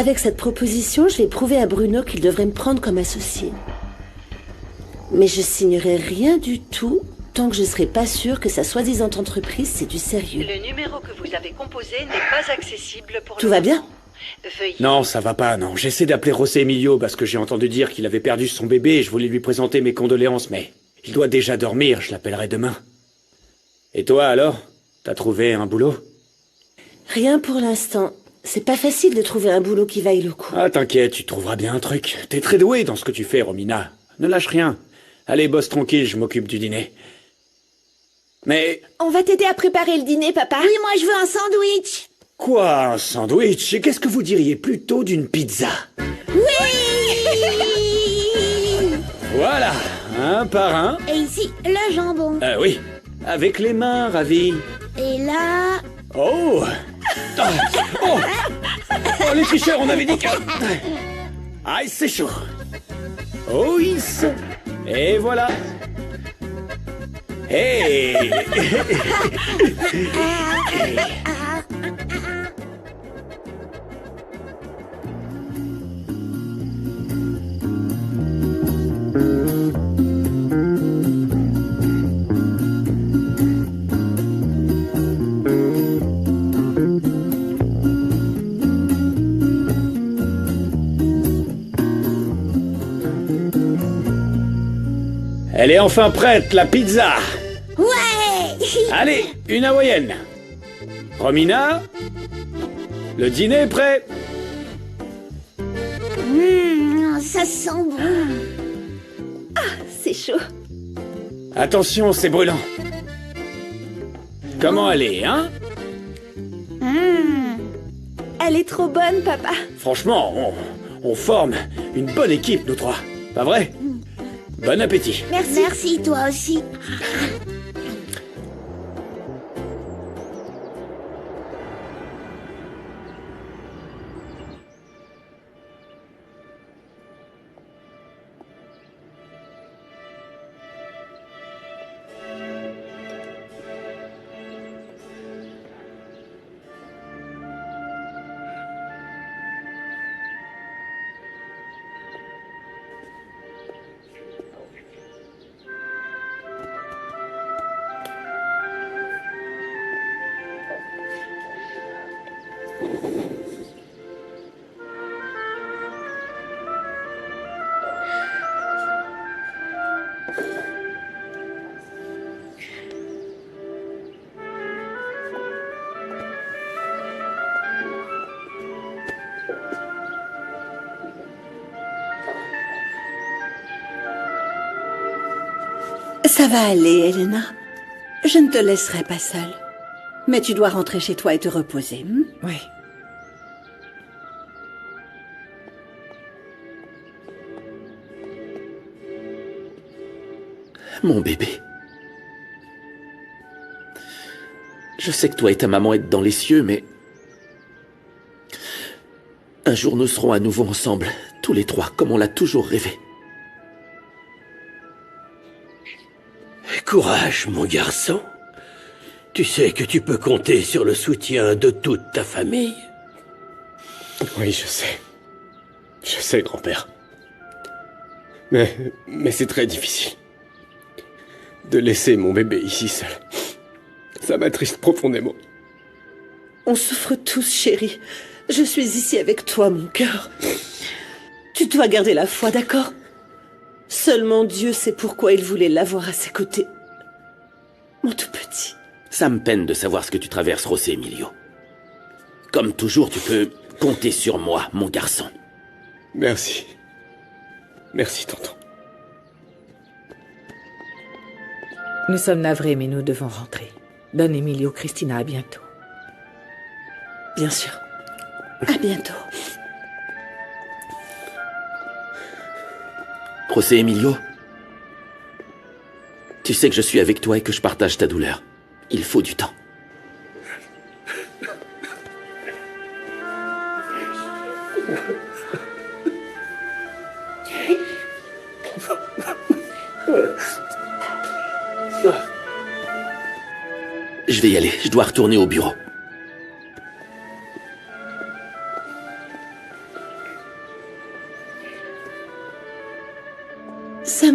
Avec cette proposition, je vais prouver à Bruno qu'il devrait me prendre comme associé. Mais je signerai rien du tout tant que je serai pas sûre que sa soi-disant entreprise, c'est du sérieux. Le numéro que vous avez composé n'est pas accessible pour Tout le va moment. bien? Veuillez... Non, ça va pas, non. J'essaie d'appeler José Emilio parce que j'ai entendu dire qu'il avait perdu son bébé et je voulais lui présenter mes condoléances, mais il doit déjà dormir, je l'appellerai demain. Et toi, alors? T'as trouvé un boulot? Rien pour l'instant. C'est pas facile de trouver un boulot qui vaille le coup. Ah, t'inquiète, tu trouveras bien un truc. T'es très doué dans ce que tu fais, Romina. Ne lâche rien. Allez, bosse tranquille, je m'occupe du dîner. Mais... On va t'aider à préparer le dîner, papa. Oui, moi je veux un sandwich. Quoi, un sandwich? Et qu'est-ce que vous diriez plutôt d'une pizza? Oui. Voilà, un par un. Et ici, le jambon. Oui, avec les mains, ravi. Et là... Oh ah. Oh Oh, les tricheurs, on avait dit que... Ah, c'est chaud. Oh, yes. Et voilà. Hey. Elle est enfin prête, la pizza. Ouais. Allez, une hawaïenne. Romina, le dîner est prêt. Ça sent bon. C'est chaud. Attention, c'est brûlant. Comment elle est, hein? Elle est trop bonne, papa. Franchement, on forme une bonne équipe, nous trois. Pas vrai? Bon appétit. Merci. Merci, toi aussi. Ça va aller, Elena. Je ne te laisserai pas seule. Mais tu dois rentrer chez toi et te reposer. Oui. Mon bébé. Je sais que toi et ta maman êtes dans les cieux, mais... un jour nous serons à nouveau ensemble, tous les trois, comme on l'a toujours rêvé. Courage, mon garçon. Tu sais que tu peux compter sur le soutien de toute ta famille. Oui, je sais. Je sais, grand-père. Mais c'est très difficile. De laisser mon bébé ici seul. Ça m'attriste profondément. On souffre tous, chérie. Je suis ici avec toi, mon cœur. Tu dois garder la foi, d'accord? Seulement Dieu sait pourquoi il voulait l'avoir à ses côtés. Mon tout petit. Ça me peine de savoir ce que tu traverses, José Emilio. Comme toujours, tu peux compter sur moi, mon garçon. Merci. Merci, tonton. Nous sommes navrés, mais nous devons rentrer. Don Emilio, Cristina, à bientôt. Bien sûr. À bientôt. José Emilio, tu sais que je suis avec toi et que je partage ta douleur. Il faut du temps. Je vais y aller, je dois retourner au bureau.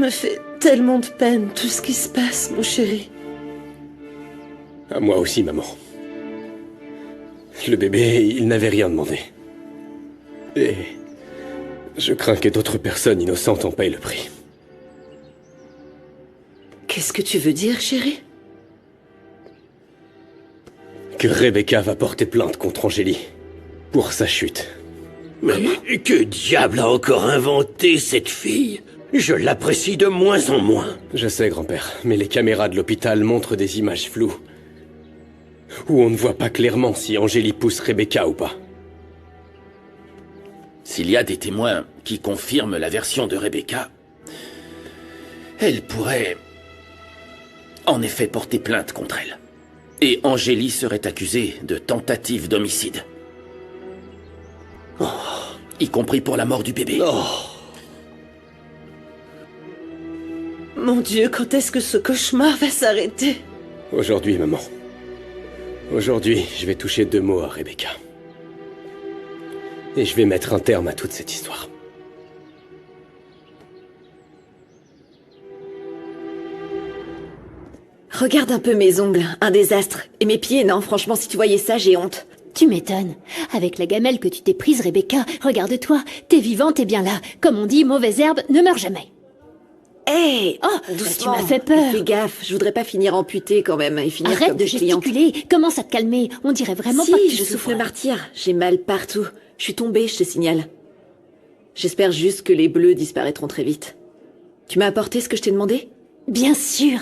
me fait tellement de peine tout ce qui se passe, mon chéri. À moi aussi, maman. Le bébé, il n'avait rien demandé. Et je crains que d'autres personnes innocentes en payent le prix. Qu'est-ce que tu veux dire, chéri? Que Rebecca va porter plainte contre Angélie. Pour sa chute. Mais que diable a encore inventé cette fille? Je l'apprécie de moins en moins. Je sais, grand-père, mais les caméras de l'hôpital montrent des images floues. Où on ne voit pas clairement si Angélie pousse Rebecca ou pas. S'il y a des témoins qui confirment la version de Rebecca, elle pourrait en effet porter plainte contre elle. Et Angélie serait accusée de tentative d'homicide. Y compris pour la mort du bébé. Mon Dieu, quand est-ce que ce cauchemar va s'arrêter? Aujourd'hui, maman. Aujourd'hui, je vais toucher 2 mots à Rebecca. Et je vais mettre un terme à toute cette histoire. Regarde un peu mes ongles, un désastre. Et mes pieds, non, franchement, si tu voyais ça, j'ai honte. Tu m'étonnes. Avec la gamelle que tu t'es prise, Rebecca, regarde-toi. T'es vivante et bien là. Comme on dit, mauvaise herbe ne meurt jamais. Hé, doucement. Tu m'as fait peur. Fais gaffe, je voudrais pas finir amputée quand même et finir Arrête comme de tes clientes. gesticuler. Commence à te calmer. On dirait vraiment pas que tu je souffre souffres. le martyr. J'ai mal partout. Je suis tombée, je te signale. J'espère juste que les bleus disparaîtront très vite. Tu m'as apporté ce que je t'ai demandé? Bien sûr.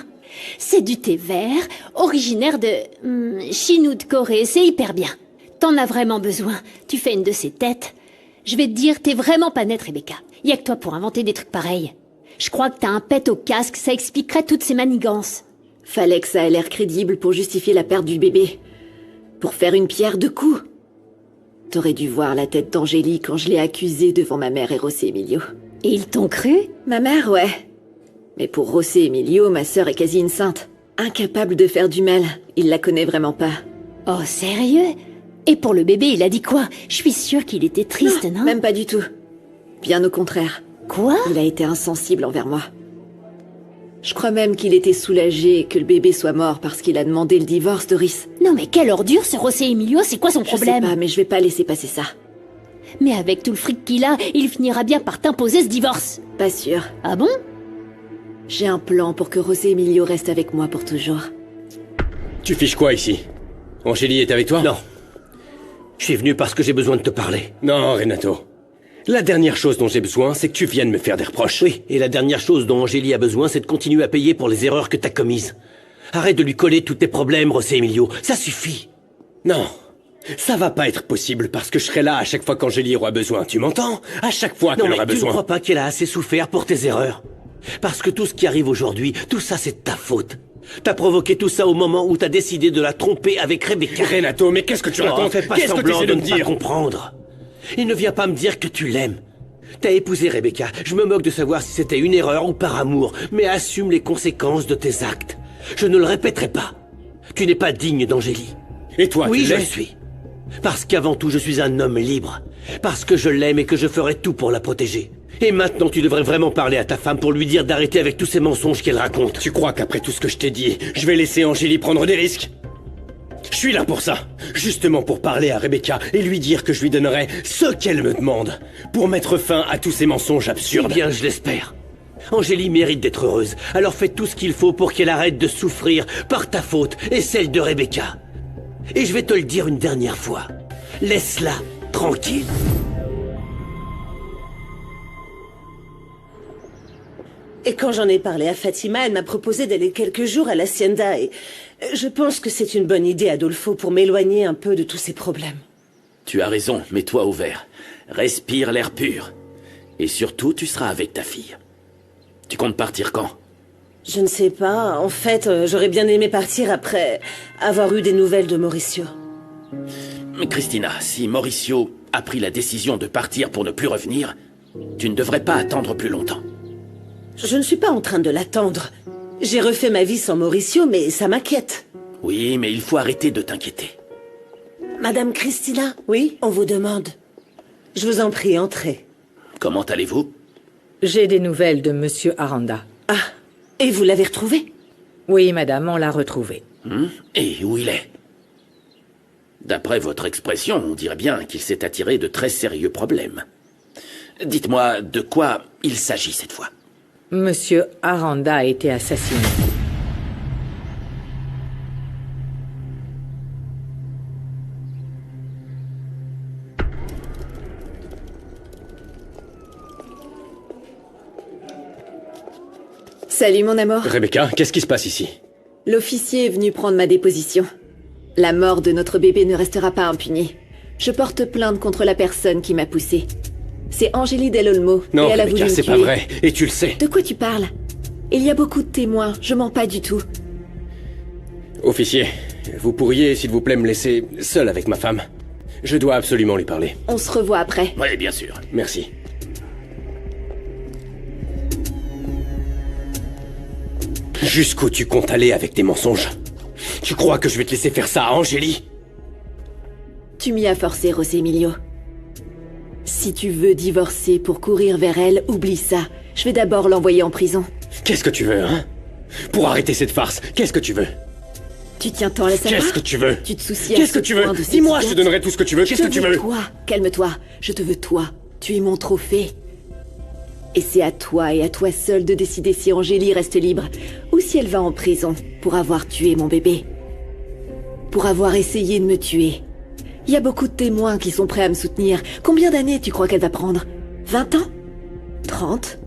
C'est du thé vert, originaire de Chine ou de Corée. C'est hyper bien. T'en as vraiment besoin. Tu fais une de ces têtes. Je vais te dire, t'es vraiment pas nette, Rebecca. Y a que toi pour inventer des trucs pareils. Je crois que t'as un pet au casque, ça expliquerait toutes ces manigances. Fallait que ça ait l'air crédible pour justifier la perte du bébé. Pour faire une pierre 2 coups. T'aurais dû voir la tête d'Angélie quand je l'ai accusée devant ma mère et José Emilio. Et ils t'ont cru? Ma mère, ouais. Mais pour José Emilio, ma sœur est quasi une sainte. Incapable de faire du mal. Il la connaît vraiment pas. Oh, sérieux? Et pour le bébé, il a dit quoi? Je suis sûre qu'il était triste, non? Même pas du tout. Bien au contraire. Quoi? Il a été insensible envers moi. Je crois même qu'il était soulagé que le bébé soit mort parce qu'il a demandé le divorce, Doris. Non mais quelle ordure ce José Emilio, c'est quoi son problème? Je sais pas, mais je vais pas laisser passer ça. Mais avec tout le fric qu'il a, il finira bien par t'imposer ce divorce. Pas sûr. Ah bon? J'ai un plan pour que José Emilio reste avec moi pour toujours. Tu fiches quoi ici? Angélie est avec toi? Non. Je suis venu parce que j'ai besoin de te parler. Non, Renato. La dernière chose dont j'ai besoin, c'est que tu viennes me faire des reproches. Oui, et la dernière chose dont Angélie a besoin, c'est de continuer à payer pour les erreurs que t'as commises. Arrête de lui coller tous tes problèmes, José Emilio. Ça suffit. Non. Ça va pas être possible parce que je serai là à chaque fois qu'Angélie aura besoin. Tu m'entends? À chaque fois qu'elle aura tu besoin. ne crois pas qu'elle a assez souffert pour tes erreurs? Parce que tout ce qui arrive aujourd'hui, tout ça c'est de ta faute. T'as provoqué tout ça au moment où t'as décidé de la tromper avec Rebecca. Renato, mais qu'est-ce que tu racontes? Fais pas Qu'est-ce que tu semblant essaies de de ne me pas dire? comprendre. Il ne vient pas me dire que tu l'aimes. T'as épousé Rebecca. Je me moque de savoir si c'était une erreur ou par amour, mais assume les conséquences de tes actes. Je ne le répéterai pas. Tu n'es pas digne d'Angélie. Et toi, oui, tu je l'es? le suis. Parce qu'avant tout, je suis un homme libre. Parce que je l'aime et que je ferai tout pour la protéger. Et maintenant, tu devrais vraiment parler à ta femme pour lui dire d'arrêter avec tous ces mensonges qu'elle raconte. Tu crois qu'après tout ce que je t'ai dit, je vais laisser Angélie prendre des risques? Je suis là pour ça. Justement pour parler à Rebecca et lui dire que je lui donnerai ce qu'elle me demande. Pour mettre fin à tous ces mensonges absurdes. Eh bien, je l'espère. Angélie mérite d'être heureuse. Alors fais tout ce qu'il faut pour qu'elle arrête de souffrir par ta faute et celle de Rebecca. Et je vais te le dire une dernière fois. Laisse-la tranquille. Et quand j'en ai parlé à Fatima, elle m'a proposé d'aller quelques jours à l'Hacienda et je pense que c'est une bonne idée, Adolfo, pour m'éloigner un peu de tous ces problèmes. Tu as raison, mets-toi au vert. Respire l'air pur. Et surtout, tu seras avec ta fille. Tu comptes partir quand? Je ne sais pas. En fait, j'aurais bien aimé partir après avoir eu des nouvelles de Mauricio. Christina, si Mauricio a pris la décision de partir pour ne plus revenir, tu ne devrais pas attendre plus longtemps. Je ne suis pas en train de l'attendre. J'ai refait ma vie sans Mauricio, mais ça m'inquiète. Oui, mais il faut arrêter de t'inquiéter. Madame Christina, oui, on vous demande. Je vous en prie, entrez. Comment allez-vous? J'ai des nouvelles de Monsieur Aranda. Et vous l'avez retrouvé? Oui, madame, on l'a retrouvé. Et où il est? D'après votre expression, on dirait bien qu'il s'est attiré de très sérieux problèmes. Dites-moi, de quoi il s'agit cette fois? Monsieur Aranda a été assassiné. Salut mon amour. Rebecca, qu'est-ce qui se passe ici? L'officier est venu prendre ma déposition. La mort de notre bébé ne restera pas impunie. Je porte plainte contre la personne qui m'a poussée. C'est Angélie Del Olmo. Non, et elle a Rebecca, voulu me c'est pas tuer. vrai. Et tu le sais. De quoi tu parles? Il y a beaucoup de témoins, je mens pas du tout. Officier, vous pourriez, s'il vous plaît, me laisser seul avec ma femme. Je dois absolument lui parler. On se revoit après. Oui, bien sûr. Merci. Jusqu'où tu comptes aller avec tes mensonges? Tu crois que je vais te laisser faire ça à Angélie? Tu m'y as forcé, Rosemilio. Si tu veux divorcer pour courir vers elle, oublie ça. Je vais d'abord l'envoyer en prison. Qu'est-ce que tu veux, hein? Pour arrêter cette farce, qu'est-ce que tu veux? Tu tiens tant à la savoir? Qu'est-ce que tu veux? Tu te soucies Qu'est-ce que tu veux? Dis-moi, je te donnerai tout ce que tu veux. Qu'est-ce que tu veux? Toi, calme-toi. Je te veux toi. Tu es mon trophée. Et c'est à toi et à toi seul de décider si Angélie reste libre ou si elle va en prison pour avoir tué mon bébé. Pour avoir essayé de me tuer. Il y a beaucoup de témoins qui sont prêts à me soutenir. Combien d'années tu crois qu'elle va prendre? 20 ans? 30?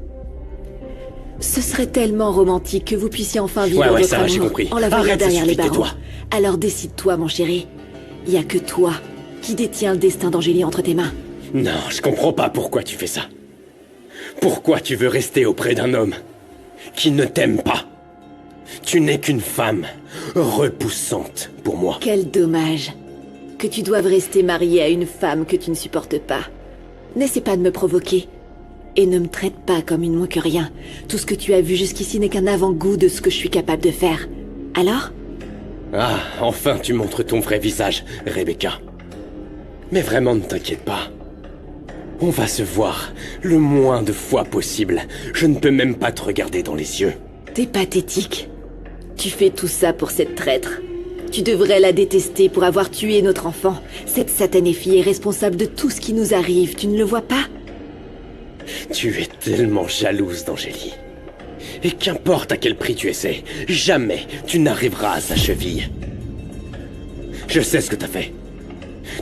Ce serait tellement romantique que vous puissiez enfin vivre Ouais, votre ça va, j'ai amour compris. en la voyant Arrête, ça derrière les suffit, barreaux. tais-toi. Alors décide-toi, mon chéri. Il y a que toi qui détiens le destin d'Angélie entre tes mains. Non, je comprends pas pourquoi tu fais ça. Pourquoi tu veux rester auprès d'un homme qui ne t'aime pas? Tu n'es qu'une femme repoussante pour moi. Quel dommage que tu doives rester mariée à une femme que tu ne supportes pas. N'essaie pas de me provoquer. Et ne me traite pas comme une moins que rien. Tout ce que tu as vu jusqu'ici n'est qu'un avant-goût de ce que je suis capable de faire. Alors? Ah, enfin tu montres ton vrai visage, Rebecca. Mais vraiment, ne t'inquiète pas. On va se voir le moins de fois possible. Je ne peux même pas te regarder dans les yeux. T'es pathétique. Tu fais tout ça pour cette traître. Tu devrais la détester pour avoir tué notre enfant. Cette satanée fille est responsable de tout ce qui nous arrive, tu ne le vois pas? Tu es tellement jalouse d'Angélie. Et qu'importe à quel prix tu essaies, jamais tu n'arriveras à sa cheville. Je sais ce que t'as fait.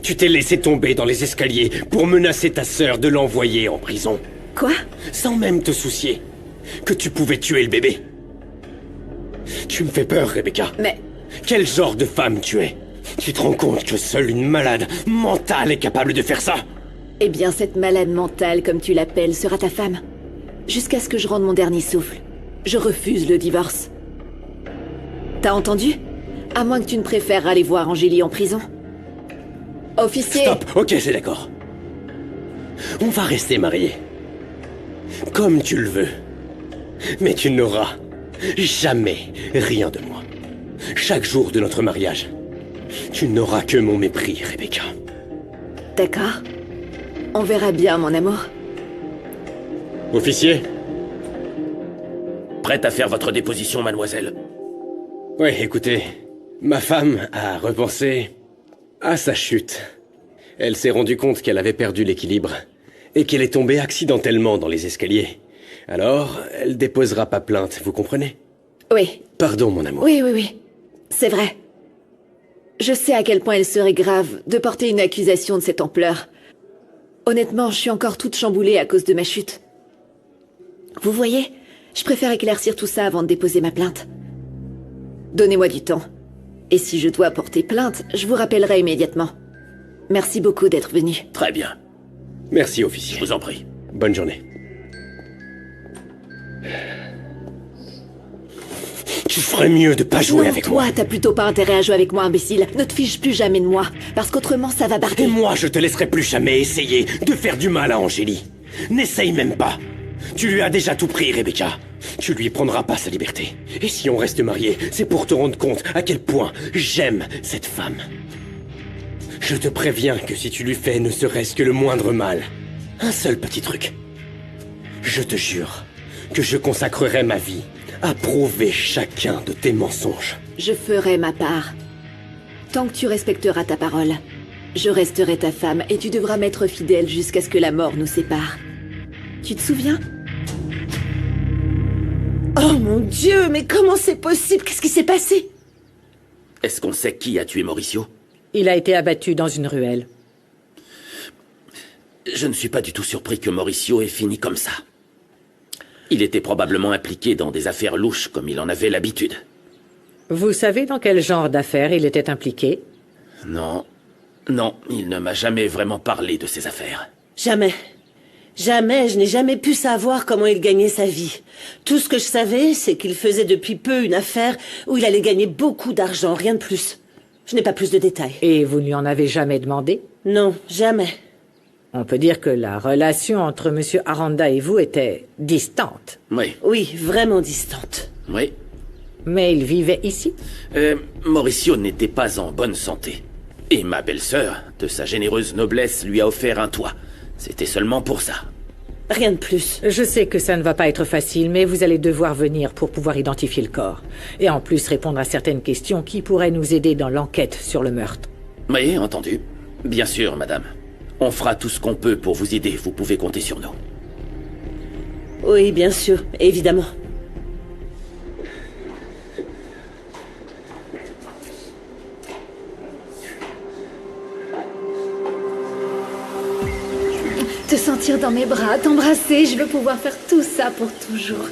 Tu t'es laissé tomber dans les escaliers pour menacer ta sœur de l'envoyer en prison. Quoi? Sans même te soucier que tu pouvais tuer le bébé. Tu me fais peur, Rebecca. Mais... Quel genre de femme tu es? Tu te rends compte que seule une malade mentale est capable de faire ça? Eh bien, cette malade mentale, comme tu l'appelles, sera ta femme. Jusqu'à ce que je rende mon dernier souffle. Je refuse le divorce. T'as entendu? À moins que tu ne préfères aller voir Angélie en prison. Officier... Stop, ok, c'est d'accord. On va rester mariés. Comme tu le veux. Mais tu n'auras jamais rien de moi. Chaque jour de notre mariage, tu n'auras que mon mépris, Rebecca. D'accord. On verra bien, mon amour. Officier? Prête à faire votre déposition, mademoiselle? Oui, écoutez, ma femme a repensé à sa chute. Elle s'est rendue compte qu'elle avait perdu l'équilibre et qu'elle est tombée accidentellement dans les escaliers. Alors, elle déposera pas plainte, vous comprenez? Oui. Pardon, mon amour. Oui, oui, oui. C'est vrai. Je sais à quel point il serait grave de porter une accusation de cette ampleur. Honnêtement, je suis encore toute chamboulée à cause de ma chute. Vous voyez, je préfère éclaircir tout ça avant de déposer ma plainte. Donnez-moi du temps. Et si je dois porter plainte, je vous rappellerai immédiatement. Merci beaucoup d'être venu. Très bien. Merci, officier. Je vous en prie. Bonne journée. Tu ferais mieux de pas jouer avec moi. Toi, t'as plutôt pas intérêt à jouer avec moi, imbécile. Ne te fiche plus jamais de moi, parce qu'autrement ça va barder. Et moi, je te laisserai plus jamais essayer de faire du mal à Angélie. N'essaye même pas. Tu lui as déjà tout pris, Rebecca. Tu lui prendras pas sa liberté. Et si on reste mariés, c'est pour te rendre compte à quel point j'aime cette femme. Je te préviens que si tu lui fais ne serait-ce que le moindre mal, un seul petit truc, je te jure que je consacrerai ma vie à prouver chacun de tes mensonges. Je ferai ma part. Tant que tu respecteras ta parole, je resterai ta femme et tu devras m'être fidèle jusqu'à ce que la mort nous sépare. Tu te souviens? Oh mon Dieu, mais comment c'est possible? Qu'est-ce qui s'est passé? Est-ce qu'on sait qui a tué Mauricio? Il a été abattu dans une ruelle. Je ne suis pas du tout surpris que Mauricio ait fini comme ça. Il était probablement impliqué dans des affaires louches comme il en avait l'habitude. Vous savez dans quel genre d'affaires il était impliqué? Non. Non, il ne m'a jamais vraiment parlé de ses affaires. Jamais. Jamais, je n'ai jamais pu savoir comment il gagnait sa vie. Tout ce que je savais, c'est qu'il faisait depuis peu une affaire où il allait gagner beaucoup d'argent, rien de plus. Je n'ai pas plus de détails. Et vous ne lui en avez jamais demandé? Non, jamais. On peut dire que la relation entre Monsieur Aranda et vous était distante. Oui. Oui, vraiment distante. Oui. Mais il vivait ici? Mauricio n'était pas en bonne santé. Et ma belle-sœur, de sa généreuse noblesse, lui a offert un toit. C'était seulement pour ça. Rien de plus. Je sais que ça ne va pas être facile, mais vous allez devoir venir pour pouvoir identifier le corps. Et en plus répondre à certaines questions qui pourraient nous aider dans l'enquête sur le meurtre. Oui, entendu. Bien sûr, madame. On fera tout ce qu'on peut pour vous aider. Vous pouvez compter sur nous. Oui, bien sûr, évidemment. Te sentir dans mes bras, t'embrasser, je veux pouvoir faire tout ça pour toujours.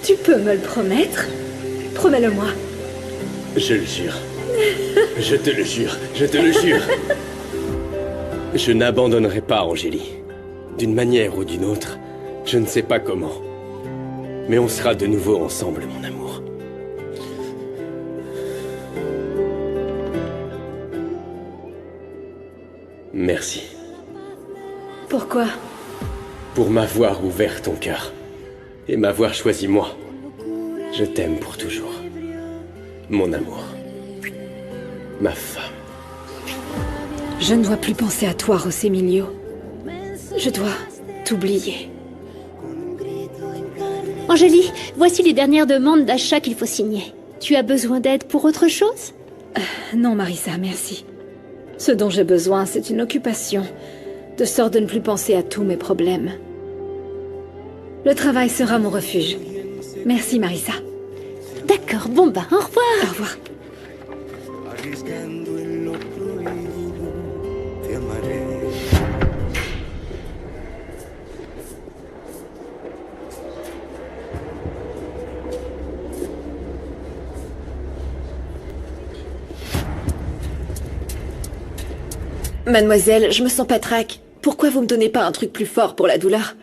Tu peux me le promettre? Promets-le-moi. Je le jure. Je te le jure. Je te le jure. Je n'abandonnerai pas Angélie. D'une manière ou d'une autre, je ne sais pas comment. Mais on sera de nouveau ensemble, mon amour. Merci. Pourquoi? Pour m'avoir ouvert ton cœur. Et m'avoir choisi moi. Je t'aime pour toujours. Mon amour. Ma femme. Je ne dois plus penser à toi, Rosemilio. Je dois t'oublier. Angélie, voici les dernières demandes d'achat qu'il faut signer. Tu as besoin d'aide pour autre chose? Non, Marissa, merci. Ce dont j'ai besoin, c'est une occupation, de sorte de ne plus penser à tous mes problèmes. Le travail sera mon refuge. Merci, Marissa. D'accord, bon bah, au revoir. Au revoir. Mademoiselle, je me sens patraque. Pourquoi vous me donnez pas un truc plus fort pour la douleur?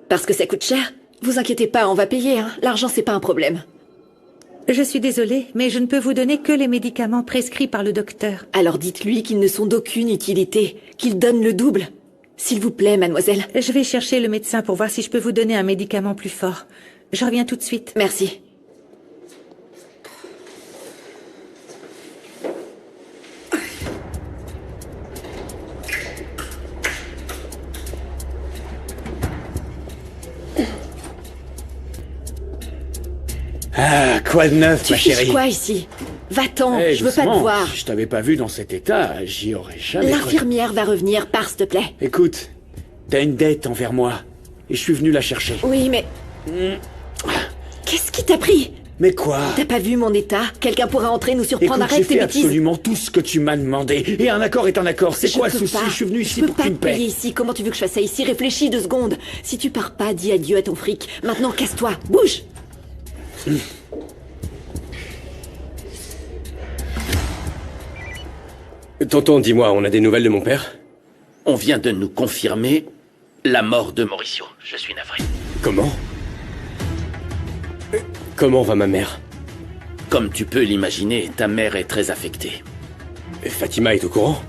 Parce que ça coûte cher? Vous inquiétez pas, on va payer, hein. L'argent, c'est pas un problème. Je suis désolée, mais je ne peux vous donner que les médicaments prescrits par le docteur. Alors dites-lui qu'ils ne sont d'aucune utilité, qu'il donne le double. S'il vous plaît, mademoiselle. Je vais chercher le médecin pour voir si je peux vous donner un médicament plus fort. Je reviens tout de suite. Merci. Ah, quoi de neuf, ma Tu chérie? fiches quoi ici? Va-t'en, Eh, je veux pas te doucement, voir. Si je t'avais pas vu dans cet état, j'y aurais jamais cru. L'infirmière va revenir, pars, s'il te plaît. Écoute, t'as une dette envers moi, et je suis venu la chercher. Oui, mais... Qu'est-ce qui t'a pris? Mais quoi? T'as pas vu mon état? Quelqu'un pourra entrer, nous surprendre, Écoute, j'ai arrête tes fait bêtises. absolument tout ce que tu m'as demandé. Et un accord est un accord. C'est quoi le peux souci? pas. Je suis venu ici Je peux pour pas qu'une te payer paix. ici. Comment tu veux que je fasse ça ici? Réfléchis 2 secondes. Si tu pars pas, dis adieu à ton fric. Maintenant, casse-toi. Bouge. Tonton, dis-moi, on a des nouvelles de mon père? On vient de nous confirmer la mort de Mauricio. Je suis navré. Comment? Comment va ma mère? Comme tu peux l'imaginer, ta mère est très affectée. Fatima est au courant?